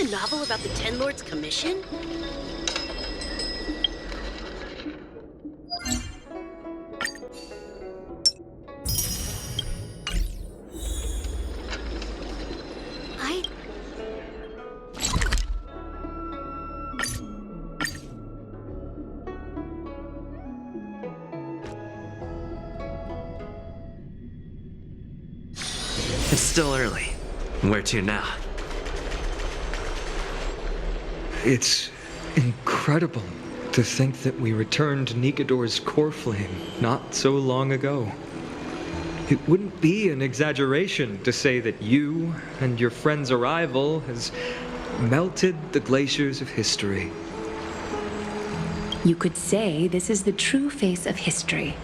new novel about the Ten Lords Commission? It's still early. Where to now? It's incredible to think that we returned Nikador's core flame not so long ago. It wouldn't be an exaggeration to say that you and your friend's arrival has melted the glaciers of history. You could say this is the true face of history.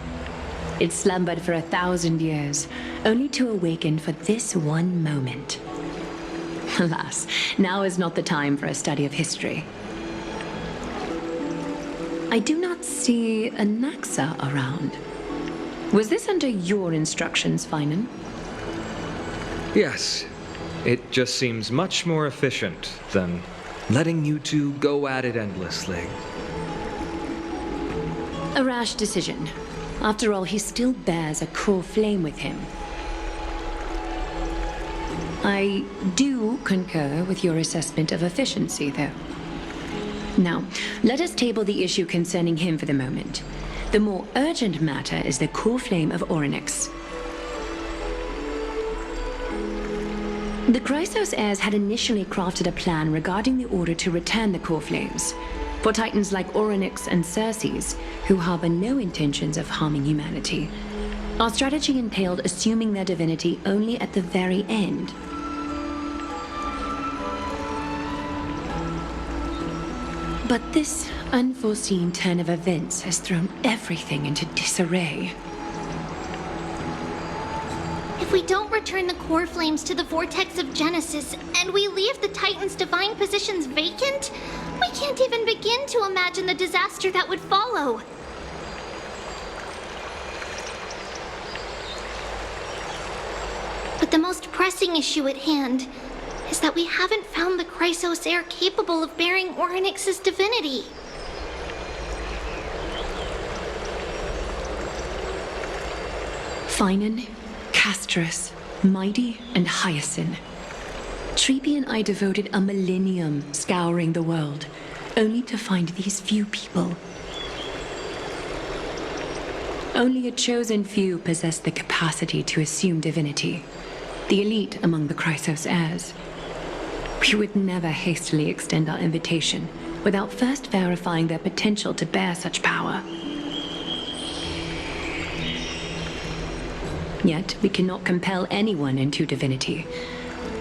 It slumbered for 1,000 years, only to awaken for this one moment. Alas, now is not the time for a study of history. I do not see a Naxa around. Was this under your instructions, Finan? Yes, it just seems much more efficient than letting you two go at it endlessly. A rash decision. After all, he still bears a core flame with him. I do concur with your assessment of efficiency, though. Now, let us table the issue concerning him for the moment. The more urgent matter is the core flame of Orynyx. The Chrysos heirs had initially crafted a plan regarding the order to return the core flames. For titans like Orynyx and Circes, who harbor no intentions of harming humanity, our strategy entailed assuming their divinity only at the very end. But this unforeseen turn of events has thrown everything into disarray. If we don't return the core flames to the vortex of Genesis, and we leave the Titan's divine positions vacant, we can't even begin to imagine the disaster that would follow. But the most pressing issue at hand is that we haven't found the Chrysos heir capable of bearing Orynyx's divinity. Finan, Castrus, Mydei, and Hyacinth. Treepy and I devoted a millennium scouring the world, only to find these few people. Only a chosen few possess the capacity to assume divinity, the elite among the Chrysos heirs. We would never hastily extend our invitation without first verifying their potential to bear such power. Yet we cannot compel anyone into divinity,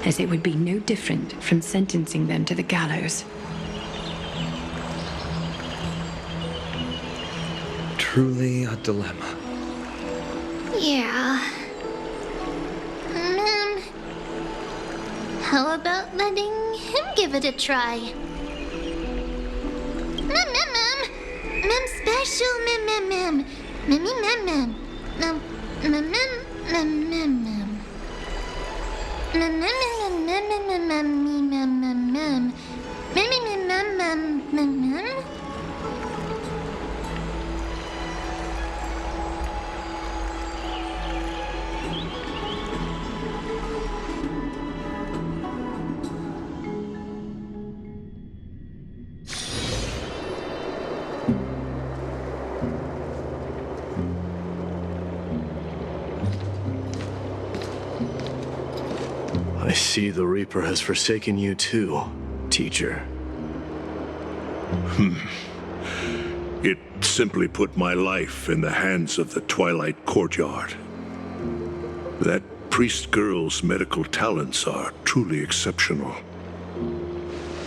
as it would be no different from sentencing them to the gallows. Truly a dilemma. Yeah. How about letting him give it a try? Mem special mem. Mem. I see the Reaper has forsaken you too, teacher. It simply put my life in the hands of the Twilight Courtyard. That priest girl's medical talents are truly exceptional.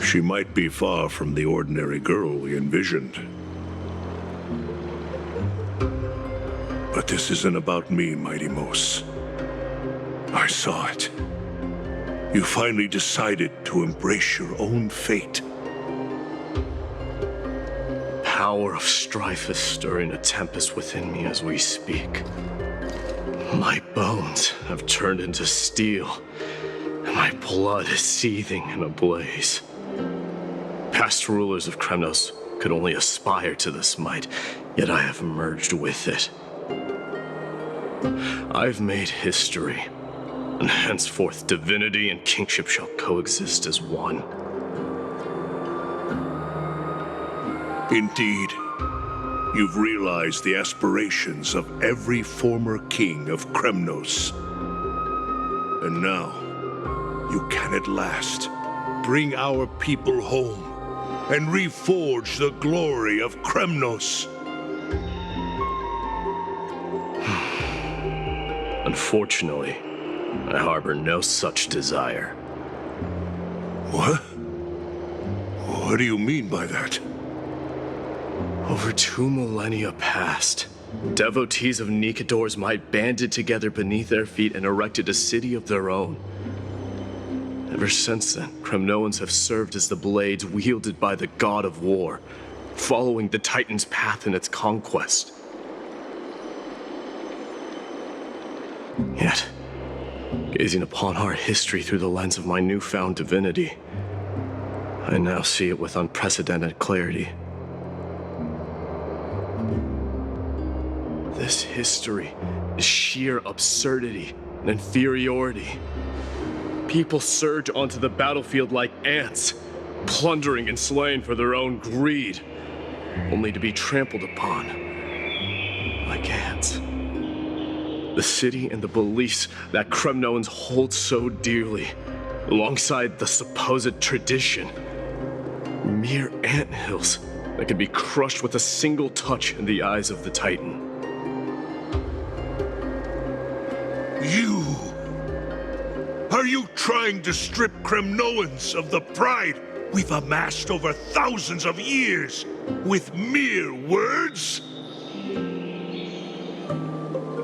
She might be far from the ordinary girl we envisioned. But this isn't about me, Mighty Mos. I saw it. You finally decided to embrace your own fate. Power of strife is stirring a tempest within me as we speak. My bones have turned into steel, and my blood is seething in a blaze. Past rulers of Kremnos could only aspire to this might, yet I have merged with it. I've made history, and henceforth divinity and kingship shall coexist as one. Indeed, you've realized the aspirations of every former king of Kremnos. And now, you can at last bring our people home and reforge the glory of Kremnos. Unfortunately, I harbor no such desire. What? What do you mean by that? Over 2 millennia past, devotees of Nikador's might banded together beneath their feet and erected a city of their own. Ever since then, Kremnoans have served as the blades wielded by the god of war, following the Titan's path in its conquest. Yet, gazing upon our history through the lens of my newfound divinity, I now see it with unprecedented clarity. This history is sheer absurdity and inferiority. People surge onto the battlefield like ants, plundering and slaying for their own greed, only to be trampled upon like ants. The city and the beliefs that Kremnoans hold so dearly, alongside the supposed tradition, mere anthills that can be crushed with a single touch in the eyes of the Titan. You! Are you trying to strip Kremnoans of the pride we've amassed over thousands of years with mere words?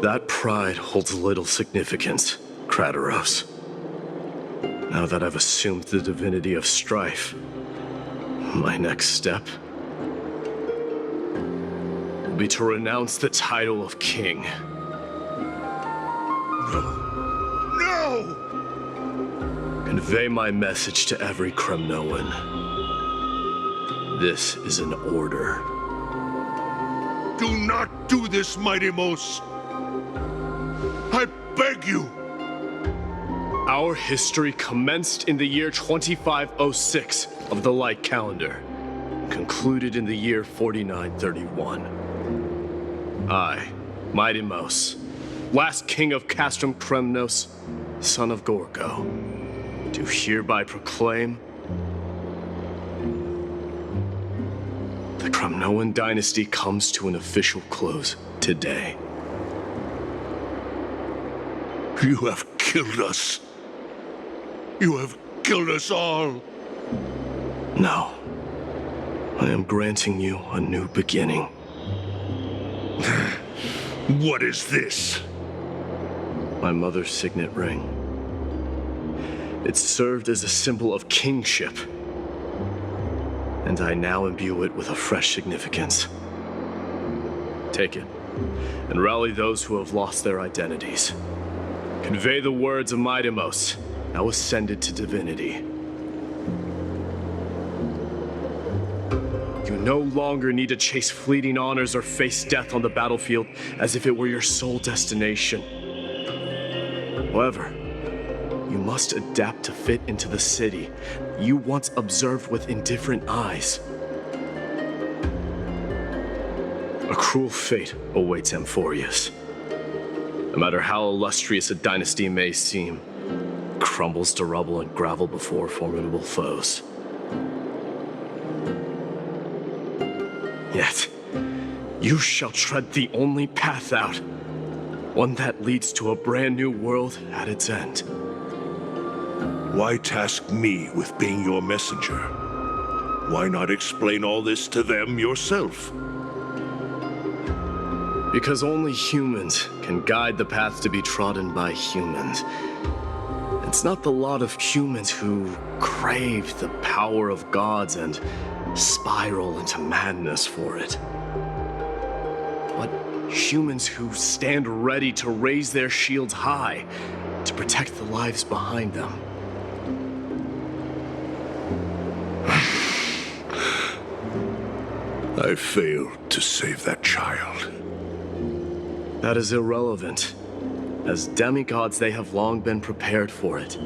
That pride holds little significance, Krateros. Now that I've assumed the divinity of strife, my next step will be to renounce the title of king. No! Convey my message to every Kremnoan. This is an order. Do not do this, Mydei. I beg you! Our history commenced in the year 2506 of the Light Calendar, concluded in the year 4931. I, Mydei, last king of Castrum Kremnos, son of Gorgo, do hereby proclaim the Kremnoan dynasty comes to an official close today. You have killed us. You have killed us all. No. I am granting you a new beginning. What is this? My mother's signet ring. It served as a symbol of kingship, and I now imbue it with a fresh significance. Take it, and rally those who have lost their identities. Convey the words of Mydei, now ascended to divinity. You no longer need to chase fleeting honors or face death on the battlefield as if it were your sole destination. However, you must adapt to fit into the city you once observed with indifferent eyes. A cruel fate awaits Amphorius. No matter how illustrious a dynasty may seem, crumbles to rubble and gravel before formidable foes. Yet, you shall tread the only path out, one that leads to a brand new world at its end. Why task me with being your messenger? Why not explain all this to them yourself? Because only humans can guide the path to be trodden by humans. It's not the lot of humans who crave the power of gods and spiral into madness for it, but humans who stand ready to raise their shields high to protect the lives behind them. I failed to save that child. That is irrelevant. As demigods, they have long been prepared for it.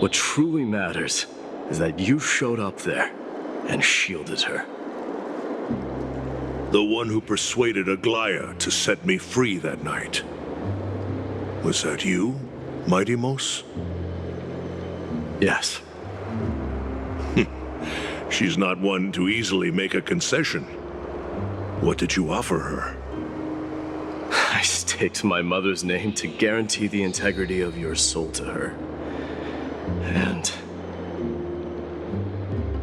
What truly matters is that you showed up there and shielded her. The one who persuaded Aglaya to set me free that night. Was that you, Mydei? Yes. She's not one to easily make a concession. What did you offer her? I staked my mother's name to guarantee the integrity of your soul to her. And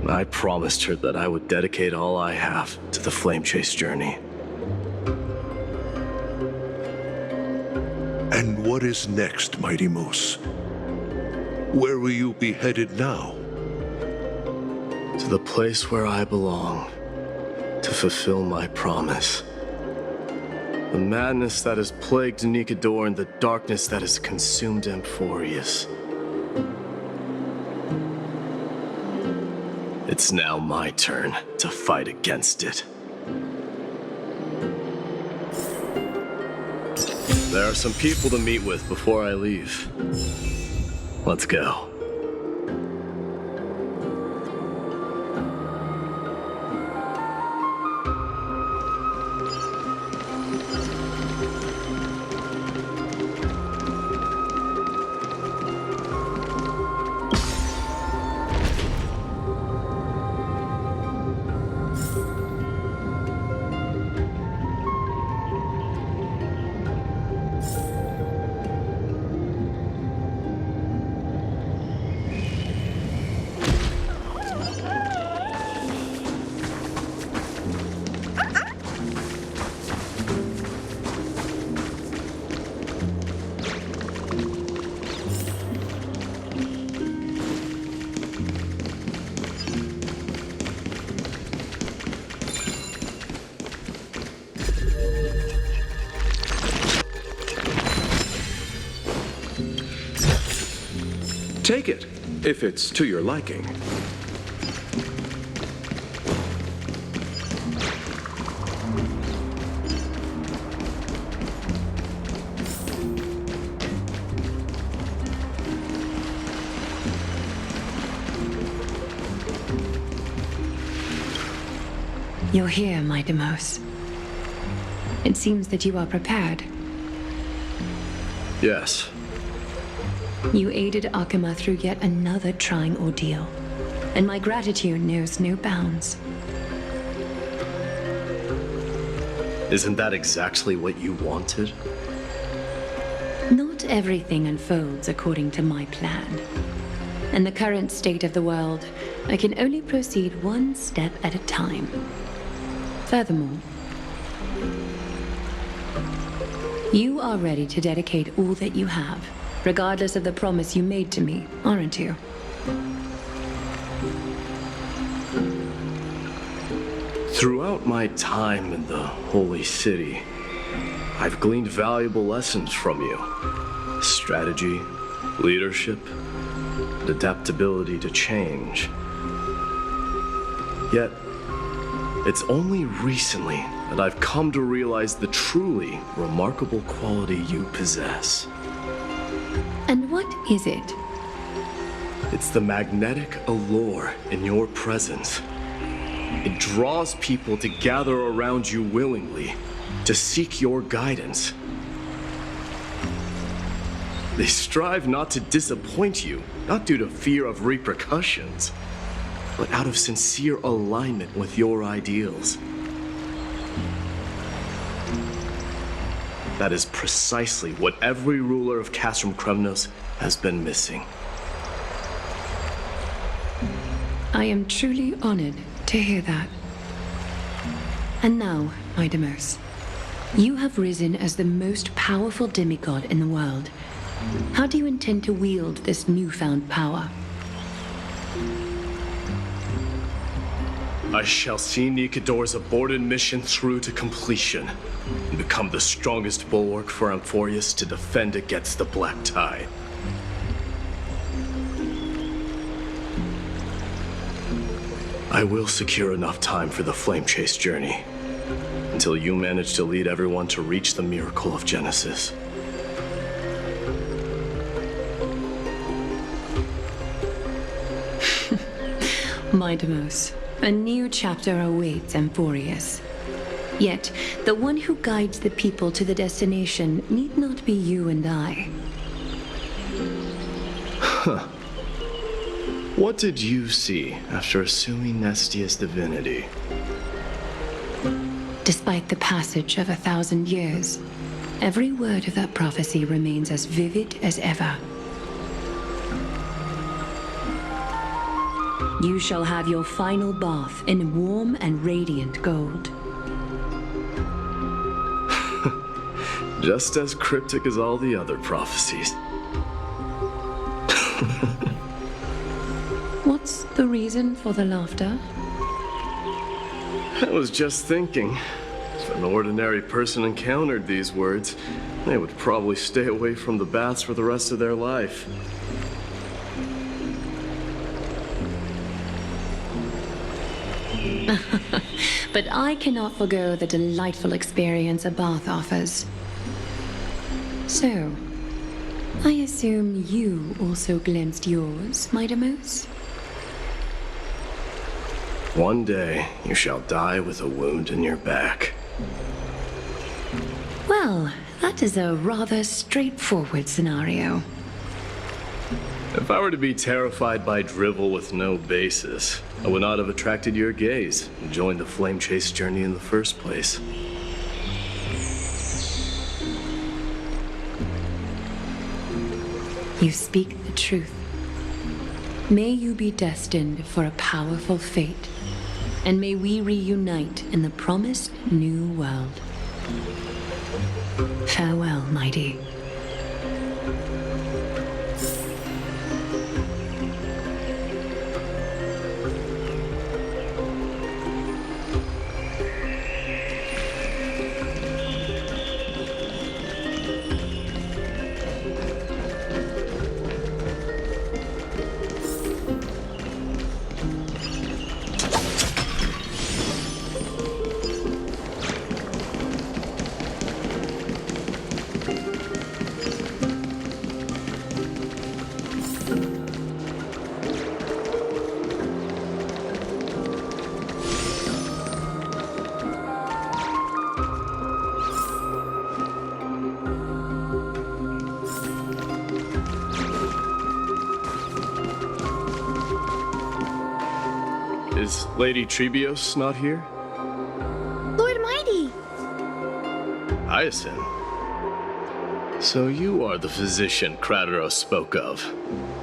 I promised her that I would dedicate all I have to the Flame Chase journey. And what is next, Mydei? Where will you be headed now? To the place where I belong, to fulfill my promise. The madness that has plagued Nikador and the darkness that has consumed Amphorius. It's now my turn to fight against it. There are some people to meet with before I leave. Let's go. Take it, if it's to your liking. You're here, Mydei. It seems that you are prepared. Yes. You aided Akuma through yet another trying ordeal, and my gratitude knows no bounds. Isn't that exactly what you wanted? Not everything unfolds according to my plan. In the current state of the world, I can only proceed one step at a time. Furthermore, you are ready to dedicate all that you have, regardless of the promise you made to me, aren't you? Throughout my time in the Holy City, I've gleaned valuable lessons from you. Strategy, leadership, adaptability to change. Yet, it's only recently that I've come to realize the truly remarkable quality you possess. And what is it? It's the magnetic allure in your presence. It draws people to gather around you willingly, to seek your guidance. They strive not to disappoint you, not due to fear of repercussions, but out of sincere alignment with your ideals. That is precisely what every ruler of Castrum Kremnos has been missing. I am truly honored to hear that. And now, Mydei, you have risen as the most powerful demigod in the world. How do you intend to wield this newfound power? I shall see Nikador's aborted mission through to completion and become the strongest bulwark for Amphorius to defend against the Black Tide. I will secure enough time for the flame chase journey. Until you manage to lead everyone to reach the miracle of Genesis. Mydei, a new chapter awaits Emphorius. Yet, the one who guides the people to the destination need not be you and I. What did you see after assuming Nestia's divinity? Despite the passage of 1,000 years, every word of that prophecy remains as vivid as ever. You shall have your final bath in warm and radiant gold. Just as cryptic as all the other prophecies. What's the reason for the laughter? I was just thinking, if an ordinary person encountered these words, they would probably stay away from the baths for the rest of their life. But I cannot forgo the delightful experience a bath offers. So, I assume you also glimpsed yours, Mydei? One day, you shall die with a wound in your back. Well, that is a rather straightforward scenario. If I were to be terrified by drivel with no basis, I would not have attracted your gaze and joined the flame chase journey in the first place. You speak the truth. May you be destined for a powerful fate, and may we reunite in the promised new world. Farewell, Mydei. Is Lady Trebios not here? Lord Mydei! Hyacinth. So you are the physician Krateros spoke of.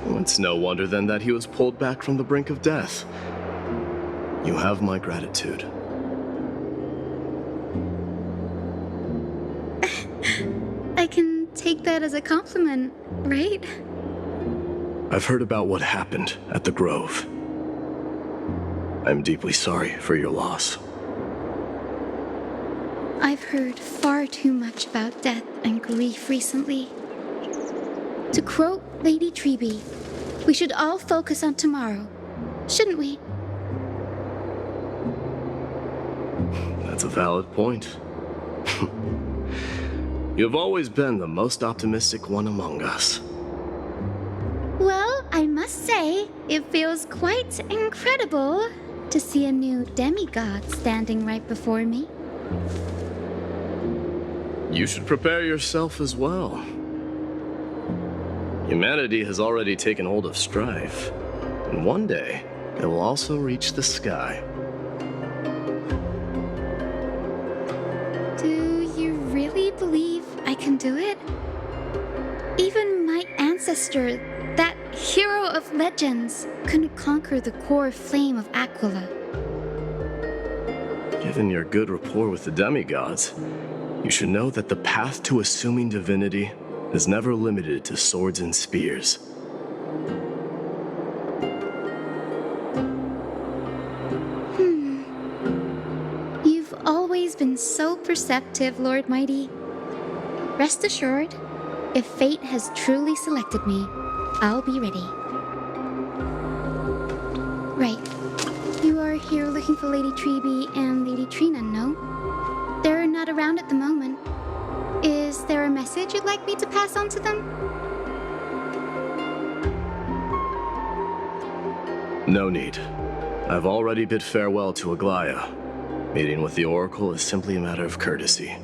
It's no wonder then that he was pulled back from the brink of death. You have my gratitude. I can take that as a compliment, right? I've heard about what happened at the Grove. I'm deeply sorry for your loss. I've heard far too much about death and grief recently. To quote Lady Trebi, we should all focus on tomorrow, shouldn't we? That's a valid point. You've always been the most optimistic one among us. Well, I must say, it feels quite incredible to see a new demigod standing right before me. You should prepare yourself as well. Humanity has already taken hold of strife, and one day it will also reach the sky. Do you really believe I can do it? Even my ancestor, that hero of legends, couldn't conquer the core flame of Aquila. Given your good rapport with the demigods, you should know that the path to assuming divinity is never limited to swords and spears. You've always been so perceptive, Lord Mydei. Rest assured, if fate has truly selected me, I'll be ready. Right. You are here looking for Lady Treby and Lady Trina, no? They're not around at the moment. Is there a message you'd like me to pass on to them? No need. I've already bid farewell to Aglaya. Meeting with the Oracle is simply a matter of courtesy.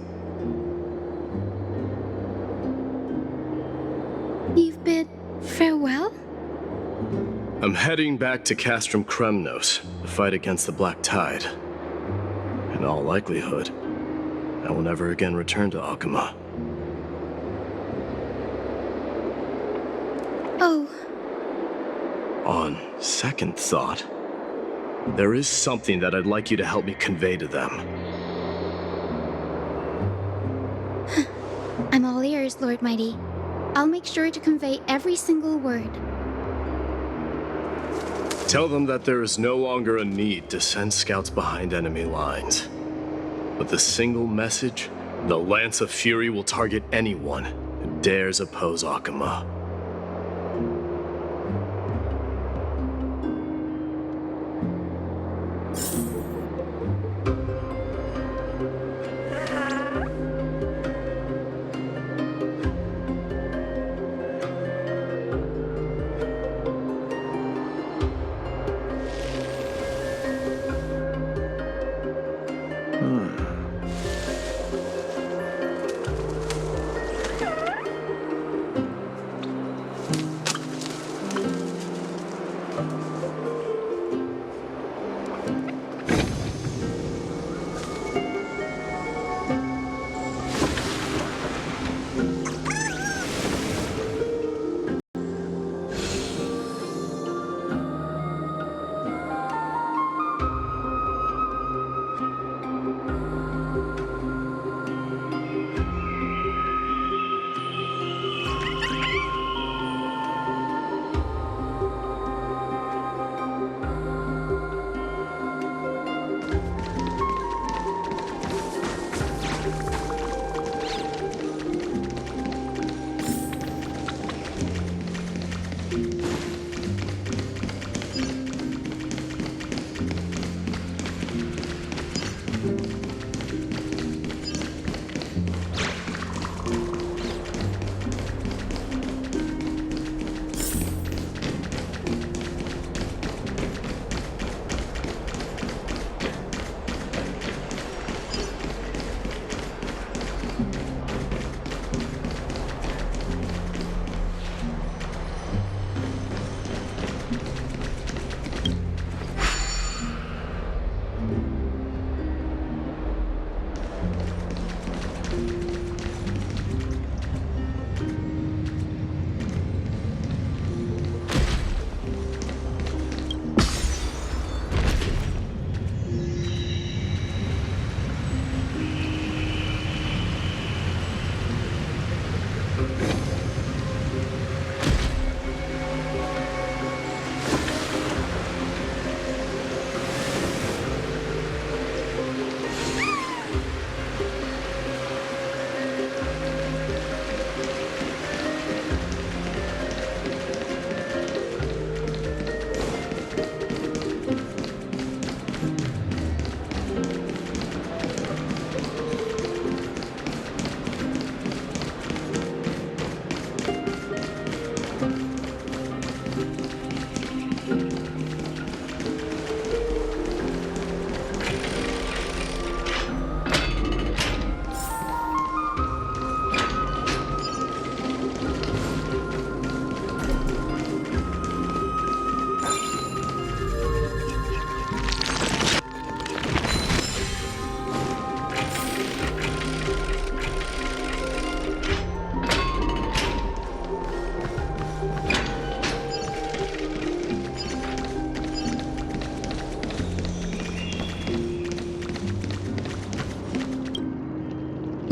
You've bid farewell? I'm heading back to Castrum Kremnos to fight against the Black Tide. In all likelihood, I will never again return to Akuma. Oh. On second thought, there is something that I'd like you to help me convey to them. I'm all ears, Lord Mighty. I'll make sure to convey every single word. Tell them that there is no longer a need to send scouts behind enemy lines. With a single message, the Lance of Fury will target anyone who dares oppose Akuma.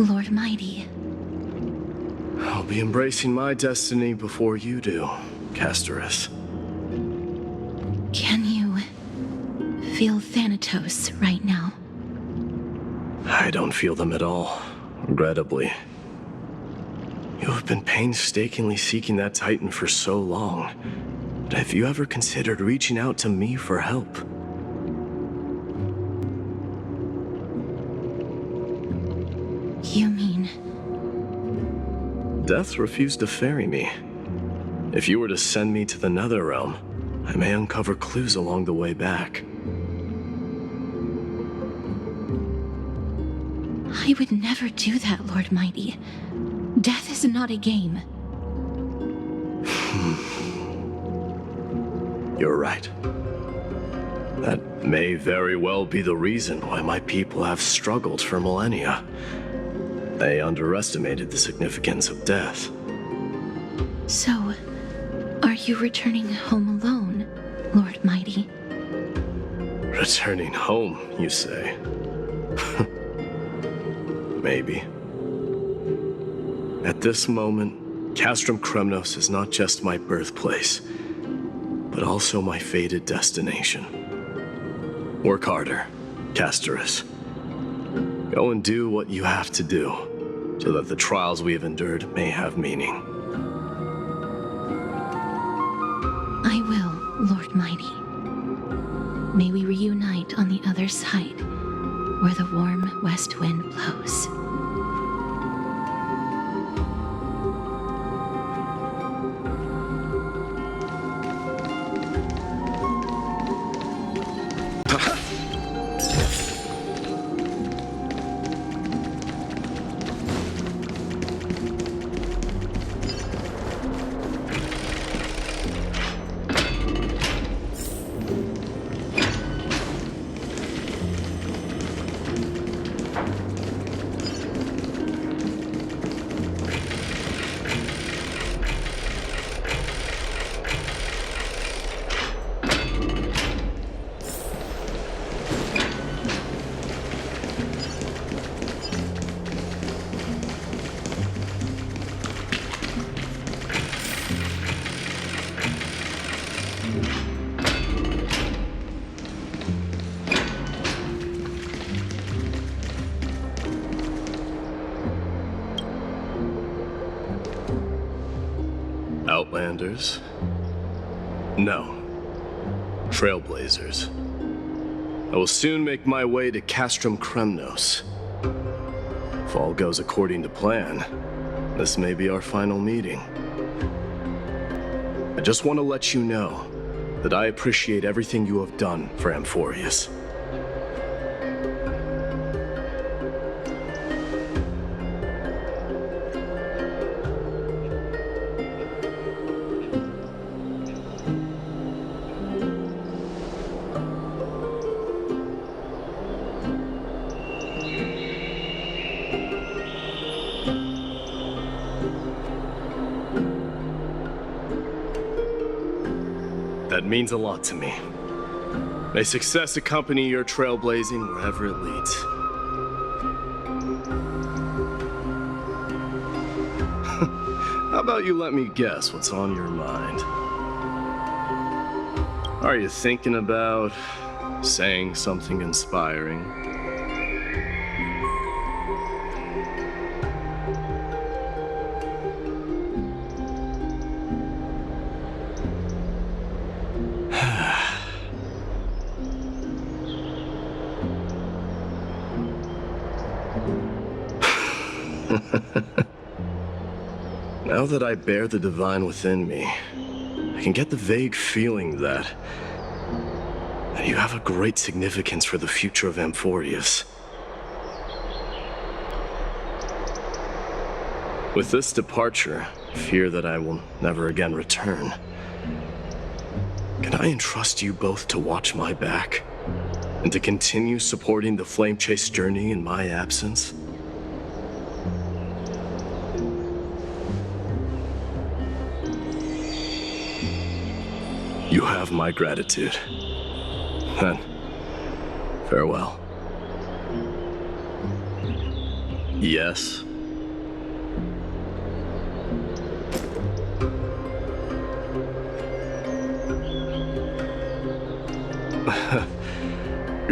Lord Mighty. I'll be embracing my destiny before you do, Castorus. Can you feel Thanatos right now? I don't feel them at all, regrettably. You have been painstakingly seeking that Titan for so long. But have you ever considered reaching out to me for help? deaths refuse to ferry me. If you were to send me to the Nether Realm, I may uncover clues along the way back. I would never do that, Lord Mydei. Death is not a game. You're right. That may very well be the reason why my people have struggled for millennia. They underestimated the significance of death. So, are you returning home alone, Lord Mydei? Returning home, you say? Maybe. At this moment, Castrum Kremnos is not just my birthplace, but also my fated destination. Work harder, Castorus. Go and do what you have to do, so that the trials we have endured may have meaning. I will, Lord Mydei. May we reunite on the other side, where the warm west wind blows. Outlanders? No. Trailblazers. I will soon make my way to Castrum Kremnos. If all goes according to plan, this may be our final meeting. I just want to let you know that I appreciate everything you have done for Amphorius. That means a lot to me. May success accompany your trailblazing wherever it leads. How about you let me guess what's on your mind? Are you thinking about saying something inspiring? Now that I bear the divine within me, I can get the vague feeling that you have a great significance for the future of Amphorius. With this departure, I fear that I will never again return. Can I entrust you both to watch my back and to continue supporting the Flame Chase journey in my absence? You have my gratitude. Then, farewell. Yes?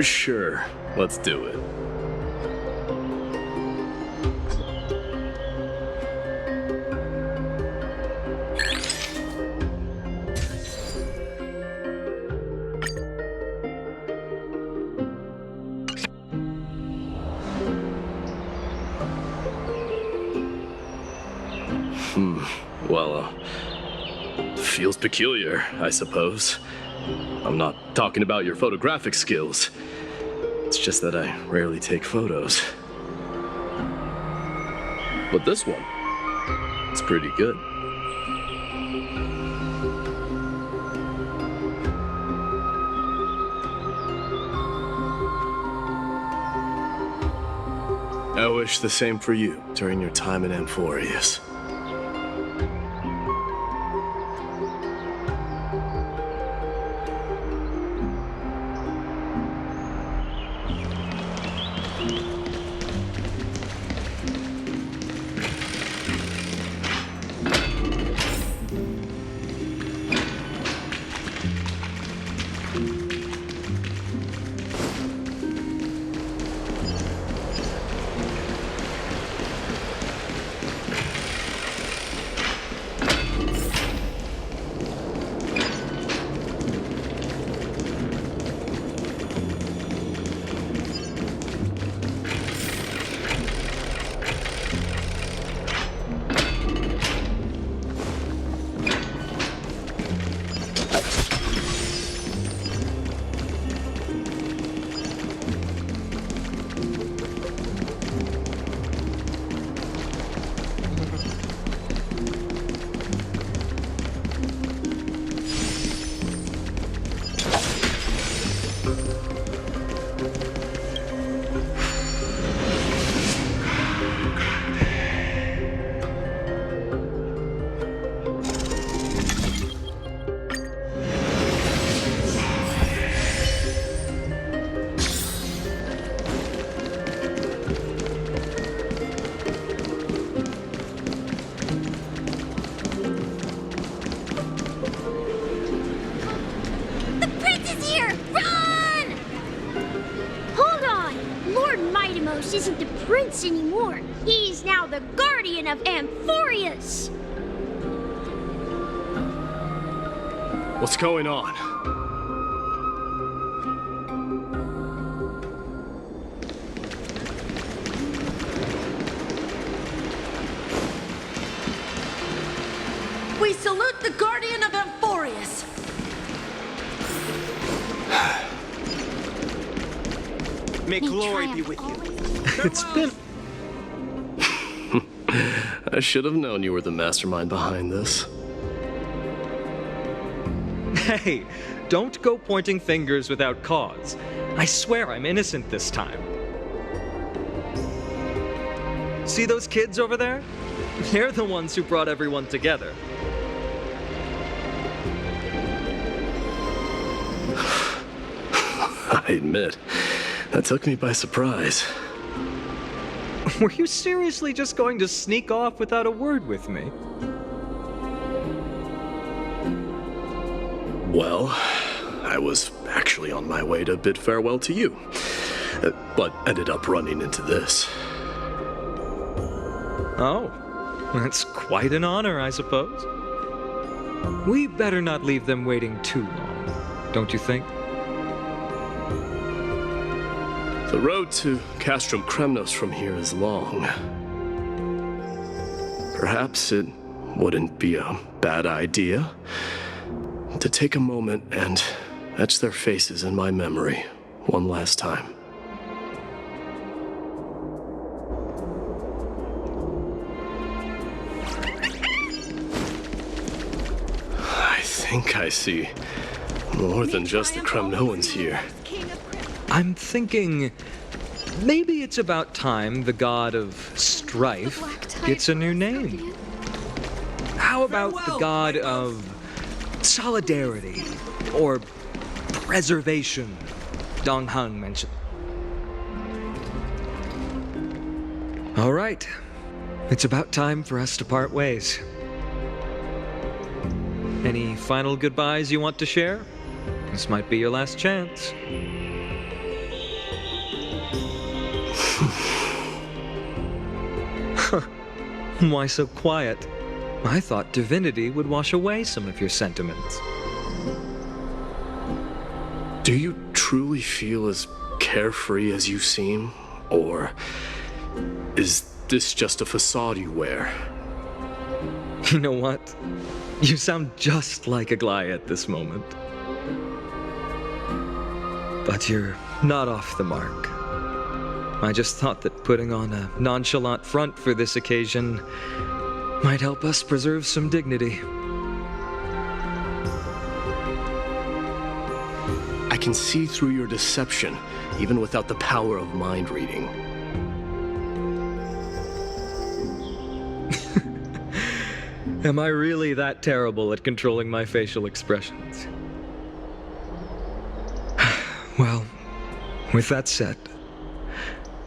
Sure, let's do it. Well, feels peculiar, I suppose. I'm not talking about your photographic skills. It's just that I rarely take photos. But this one, it's pretty good. I wish the same for you during your time in Amphorius. Isn't the prince anymore. He's now the guardian of Amphorius. What's going on? We salute the guardian of Amphorius. May glory be with you. It's been... I should have known you were the mastermind behind this. Hey, don't go pointing fingers without cause. I swear I'm innocent this time. See those kids over there? They're the ones who brought everyone together. I admit, that took me by surprise. Were you seriously just going to sneak off without a word with me? Well, I was actually on my way to bid farewell to you, but ended up running into this. Oh, that's quite an honor, I suppose. We better not leave them waiting too long, don't you think? The road to Castrum Kremnos from here is long. Perhaps it wouldn't be a bad idea to take a moment and etch their faces in my memory one last time. I think I see more than just the Kremnoans here. I'm thinking maybe it's about time the god of strife gets a new name. How about the god of solidarity or preservation? Dong Hung mentioned. All right, it's about time for us to part ways. Any final goodbyes you want to share? This might be your last chance. Why so quiet? I thought divinity would wash away some of your sentiments. Do you truly feel as carefree as you seem? Or is this just a facade you wear? You know what? You sound just like Aglaia at this moment. But you're not off the mark. I just thought that putting on a nonchalant front for this occasion might help us preserve some dignity. I can see through your deception, even without the power of mind reading. Am I really that terrible at controlling my facial expressions? Well, with that said,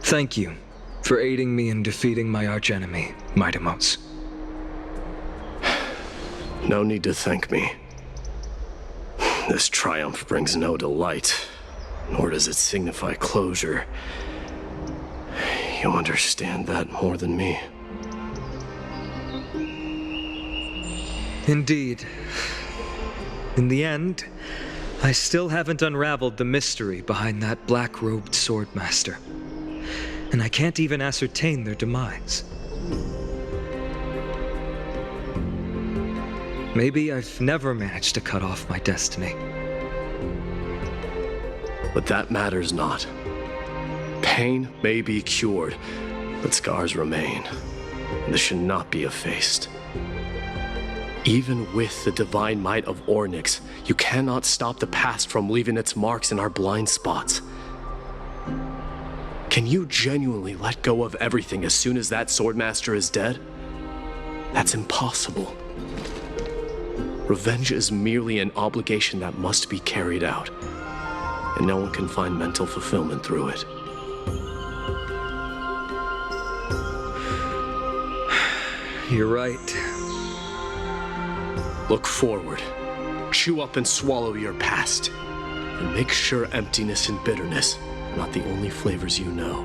thank you for aiding me in defeating my archenemy, Mydei. No need to thank me. This triumph brings no delight, nor does it signify closure. You understand that more than me. Indeed. In the end, I still haven't unraveled the mystery behind that black-robed swordmaster. And I can't even ascertain their demise. Maybe I've never managed to cut off my destiny. But that matters not. Pain may be cured, but scars remain. And this should not be effaced. Even with the divine might of Ornyx, you cannot stop the past from leaving its marks in our blind spots. Can you genuinely let go of everything as soon as that swordmaster is dead? That's impossible. Revenge is merely an obligation that must be carried out, and no one can find mental fulfillment through it. You're right. Look forward. Chew up and swallow your past. And make sure emptiness and bitterness are not the only flavors you know.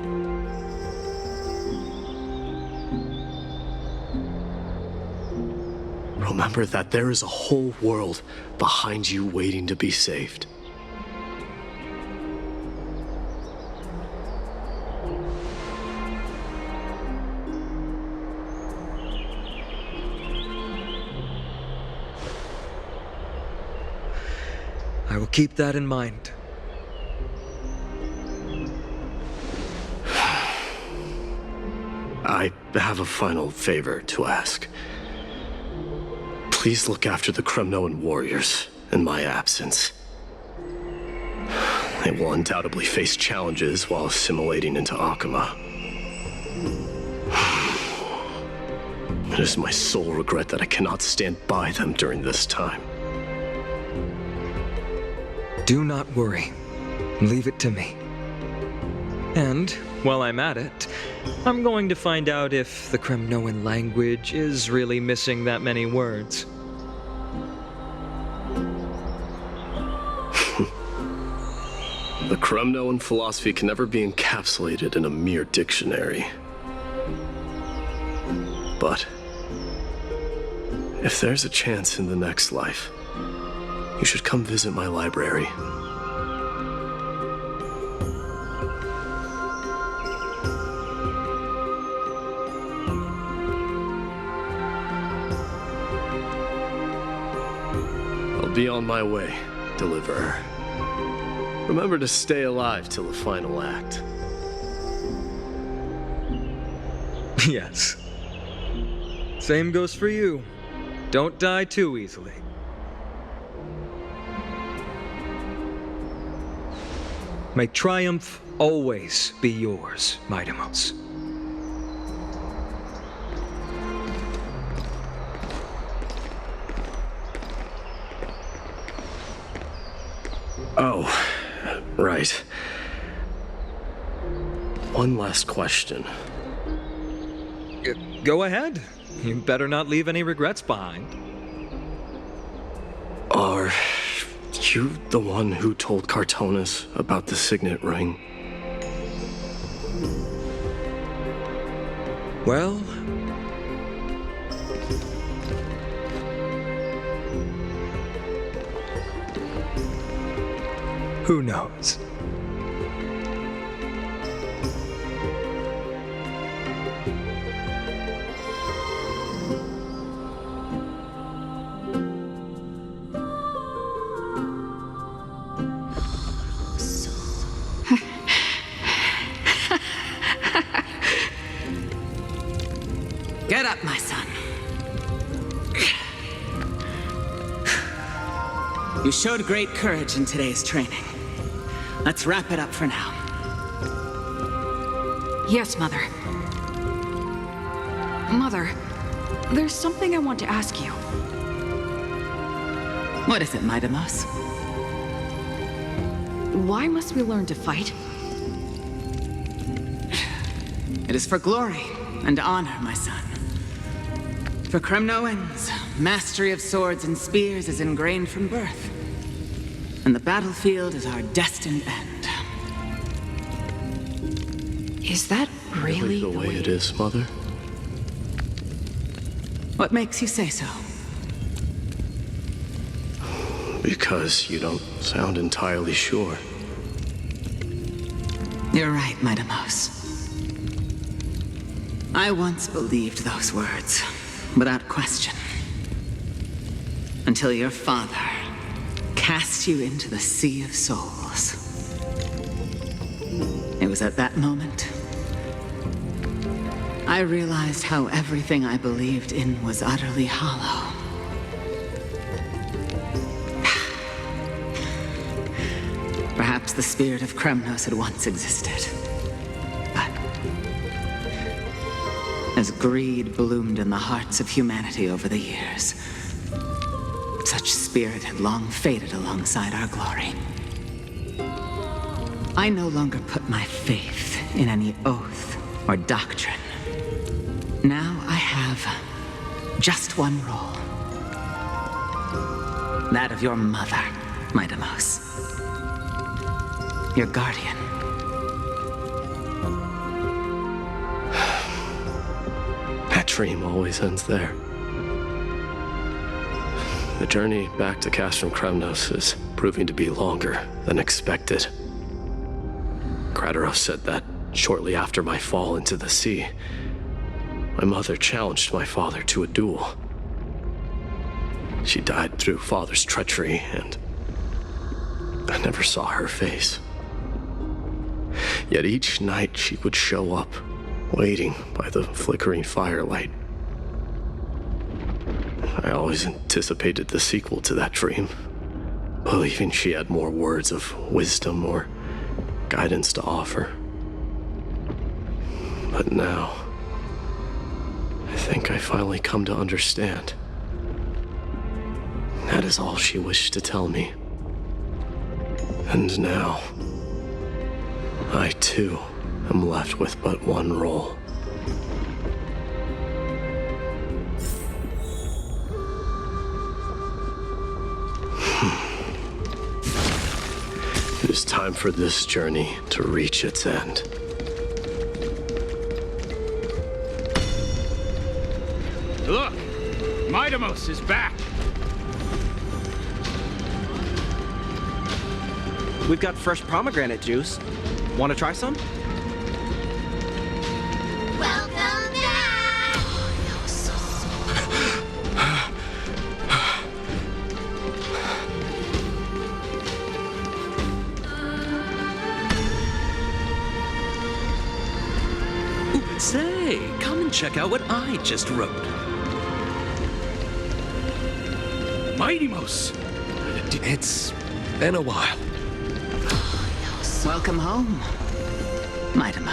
Remember that there is a whole world behind you waiting to be saved. I will keep that in mind. I have a final favor to ask. Please look after the Kremnoan warriors in my absence. They will undoubtedly face challenges while assimilating into Akama. It is my sole regret that I cannot stand by them during this time. Do not worry. Leave it to me. And, while I'm at it, I'm going to find out if the Kremnoan language is really missing that many words. The Kremnoan philosophy can never be encapsulated in a mere dictionary. But, if there's a chance in the next life, you should come visit my library. I'll be on my way, Deliverer. Remember to stay alive till the final act. Yes. Same goes for you. Don't die too easily. May triumph always be yours, Mydei. Oh, right. One last question. Go ahead. You better not leave any regrets behind. Are you the one who told Cartonis about the signet ring? Well, who knows? my son. You showed great courage in today's training. Let's wrap it up for now. Yes, Mother. Mother, there's something I want to ask you. What is it, Mydei? Why must we learn to fight? It is for glory and honor, my son. For Kremnoans, mastery of swords and spears is ingrained from birth. And the battlefield is our destined end. Is that really the way it is, Mother? What makes you say so? Because you don't sound entirely sure. You're right, Mydei. I once believed those words, without question. Until your father cast you into the Sea of Souls. It was at that moment I realized how everything I believed in was utterly hollow. Perhaps the spirit of Kremnos had once existed. But as greed bloomed in the hearts of humanity over the years, such spirit had long faded alongside our glory. I no longer put my faith in any oath or doctrine. Now I have just one role. That of your mother, Mydei. Your guardian. That dream always ends there. The journey back to Castrum Kremnos is proving to be longer than expected. Krateros said that shortly after my fall into the sea, my mother challenged my father to a duel. She died through father's treachery, and I never saw her face. Yet each night she would show up, waiting by the flickering firelight. I always anticipated the sequel to that dream, believing she had more words of wisdom or guidance to offer. But now, I think I finally come to understand. That is all she wished to tell me. And now, I too am left with but one role. It is time for this journey to reach its end. Look! Mydei is back! We've got fresh pomegranate juice. Want to try some? Welcome back! Ooh, say, come and check out what I just wrote. Mydei! It's been a while. Welcome home, Mydei.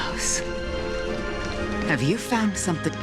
Have you found something?